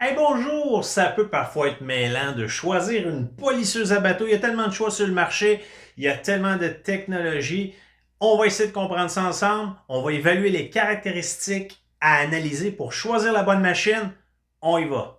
Hey bonjour, ça peut parfois être mêlant de choisir une polisseuse à bateau. Il y a tellement de choix sur le marché, il y a tellement de technologies. On va essayer de comprendre ça ensemble. On va évaluer les caractéristiques à analyser pour choisir la bonne machine. On y va.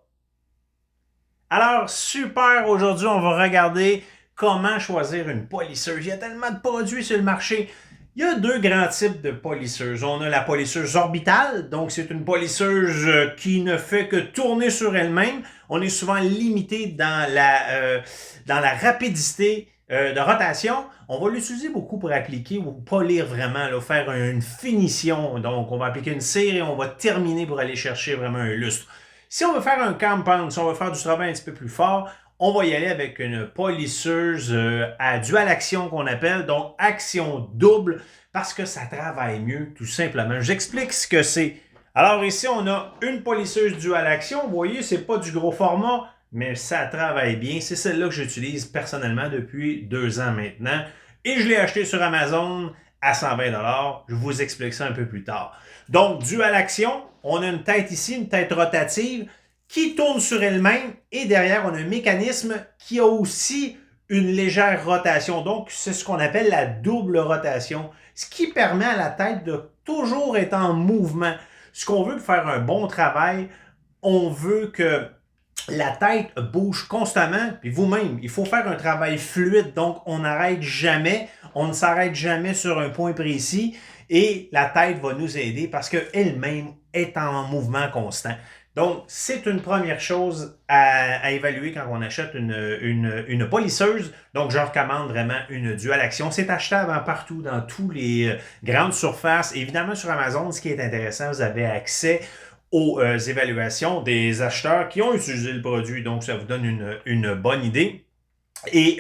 Alors, super, aujourd'hui, on va regarder comment choisir une polisseuse. Il y a tellement de produits sur le marché. Il y a deux grands types de polisseuses. On a la polisseuse orbitale, donc c'est une polisseuse qui ne fait que tourner sur elle-même. On est souvent limité dans la rapidité de rotation. On va l'utiliser beaucoup pour appliquer ou polir vraiment, là, faire une finition. Donc, on va appliquer une cire et on va terminer pour aller chercher vraiment un lustre. Si on veut faire un compound, si on veut faire du travail un petit peu plus fort, on va y aller avec une polisseuse à dual action qu'on appelle, donc action double, parce que ça travaille mieux, tout simplement. J'explique ce que c'est. Alors ici, on a une polisseuse dual action. Vous voyez, c'est pas du gros format, mais ça travaille bien. C'est celle-là que j'utilise personnellement depuis 2 ans maintenant. Et je l'ai acheté sur Amazon à 120 $. Je vous explique ça un peu plus tard. Donc, dual action, on a une tête ici, une tête rotative qui tourne sur elle-même et derrière, on a un mécanisme qui a aussi une légère rotation. Donc, c'est ce qu'on appelle la double rotation, ce qui permet à la tête de toujours être en mouvement. Ce qu'on veut pour faire un bon travail, on veut que la tête bouge constamment, puis vous-même, il faut faire un travail fluide, donc on n'arrête jamais, on ne s'arrête jamais sur un point précis, et la tête va nous aider parce qu'elle-même est en mouvement constant. Donc, c'est une première chose à évaluer quand on achète une polisseuse. Donc, je recommande vraiment une dual action. C'est achetable partout, dans tous les grandes surfaces. Évidemment, sur Amazon, ce qui est intéressant, vous avez accès aux évaluations des acheteurs qui ont utilisé le produit. Donc, ça vous donne une bonne idée. Et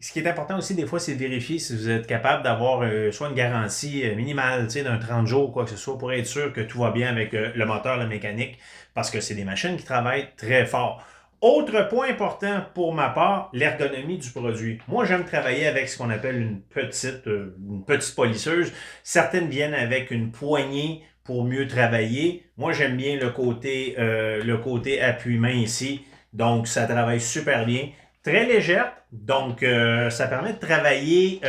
ce qui est important aussi, des fois, c'est de vérifier si vous êtes capable d'avoir soit une garantie minimale d'un 30 jours ou quoi que ce soit pour être sûr que tout va bien avec le moteur, la mécanique, parce que c'est des machines qui travaillent très fort. Autre point important pour ma part, l'ergonomie du produit. Moi, j'aime travailler avec ce qu'on appelle une petite polisseuse. Certaines viennent avec une poignée pour mieux travailler. Moi, j'aime bien le côté appui-main ici. Donc, ça travaille super bien. Très légère, donc ça permet de travailler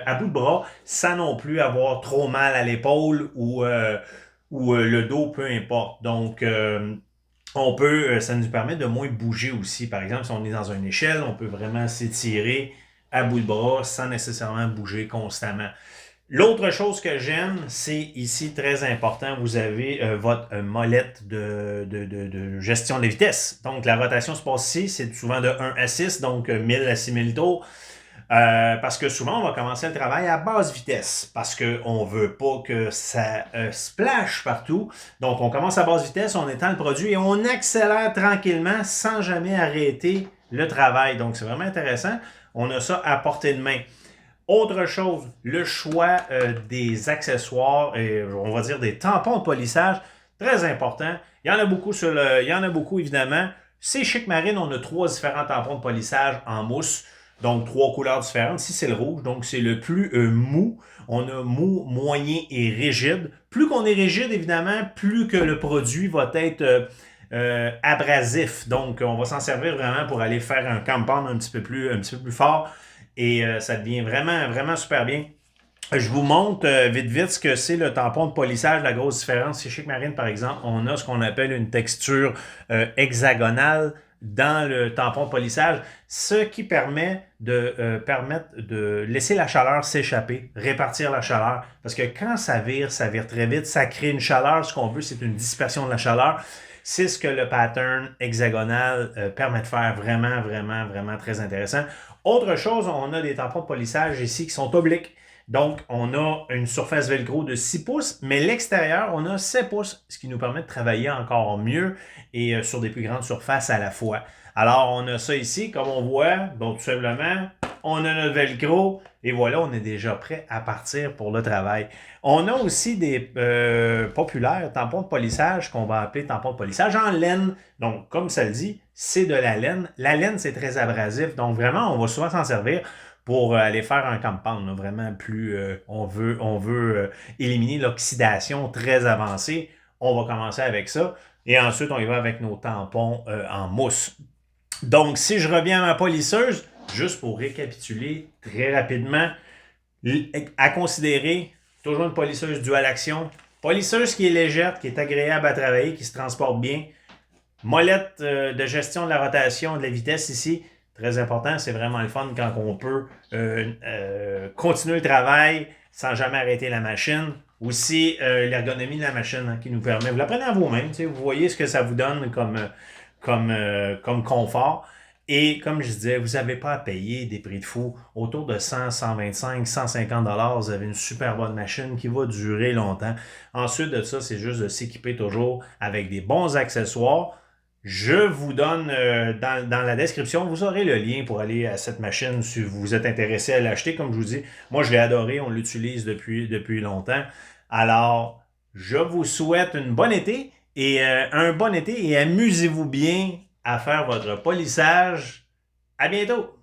à bout de bras sans non plus avoir trop mal à l'épaule ou le dos, peu importe. Donc, ça nous permet de moins bouger aussi. Par exemple, si on est dans une échelle, on peut vraiment s'étirer à bout de bras sans nécessairement bouger constamment. L'autre chose que j'aime, c'est ici très important, vous avez votre molette de gestion des vitesses. Donc la rotation se passe ici, c'est souvent de 1 à 6, donc 1000 à 6000 tours. Parce que souvent, on va commencer le travail à basse vitesse, parce qu'on ne veut pas que ça splash partout. Donc on commence à basse vitesse, on étend le produit et on accélère tranquillement sans jamais arrêter le travail. Donc c'est vraiment intéressant. On a ça à portée de main. Autre chose, le choix des accessoires, et on va dire des tampons de polissage, très important. Il y en a beaucoup évidemment. C'est Chic Marine, on a 3 différents tampons de polissage en mousse, donc 3 couleurs différentes. Ici, c'est le rouge, donc c'est le plus mou. On a mou, moyen et rigide. Plus qu'on est rigide, évidemment, plus que le produit va être abrasif. Donc, on va s'en servir vraiment pour aller faire un compound un petit peu plus fort et ça devient vraiment, vraiment super bien. Je vous montre vite vite ce que c'est le tampon de polissage. La grosse différence, chez Chic Marine, par exemple, on a ce qu'on appelle une texture hexagonale dans le tampon de polissage, ce qui permettre de laisser la chaleur s'échapper, répartir la chaleur. Parce que quand ça vire très vite, ça crée une chaleur. Ce qu'on veut, c'est une dispersion de la chaleur. C'est ce que le pattern hexagonal permet de faire. Vraiment, vraiment, vraiment très intéressant. Autre chose, on a des tampons de polissage ici qui sont obliques. Donc, on a une surface velcro de 6 pouces, mais l'extérieur, on a 7 pouces, ce qui nous permet de travailler encore mieux et sur des plus grandes surfaces à la fois. Alors, on a ça ici, comme on voit, donc tout simplement, on a notre velcro et voilà, on est déjà prêt à partir pour le travail. On a aussi des populaires tampons de polissage qu'on va appeler tampons de polissage en laine. Donc, comme ça le dit, c'est de la laine. La laine, c'est très abrasif, donc vraiment, on va souvent s'en servir pour aller faire un compound, là, vraiment plus on veut éliminer l'oxydation très avancée. On va commencer avec ça. Et ensuite, on y va avec nos tampons en mousse. Donc, si je reviens à ma polisseuse, juste pour récapituler très rapidement, à considérer, toujours une polisseuse dual action. Polisseuse qui est légère, qui est agréable à travailler, qui se transporte bien. Molette de gestion de la rotation, de la vitesse ici. Très important, c'est vraiment le fun quand on peut continuer le travail sans jamais arrêter la machine. Aussi, l'ergonomie de la machine qui nous permet, vous la prenez à vos mains, vous voyez ce que ça vous donne comme confort. Et comme je disais, vous n'avez pas à payer des prix de fou. Autour de 100, 125, 150 $, vous avez une super bonne machine qui va durer longtemps. Ensuite de ça, c'est juste de s'équiper toujours avec des bons accessoires. Je vous donne dans la description, vous aurez le lien pour aller à cette machine si vous êtes intéressé à l'acheter. Comme je vous dis, moi je l'ai adoré, on l'utilise depuis longtemps. Alors, je vous souhaite une bonne été et un bon été et amusez-vous bien à faire votre polissage. À bientôt!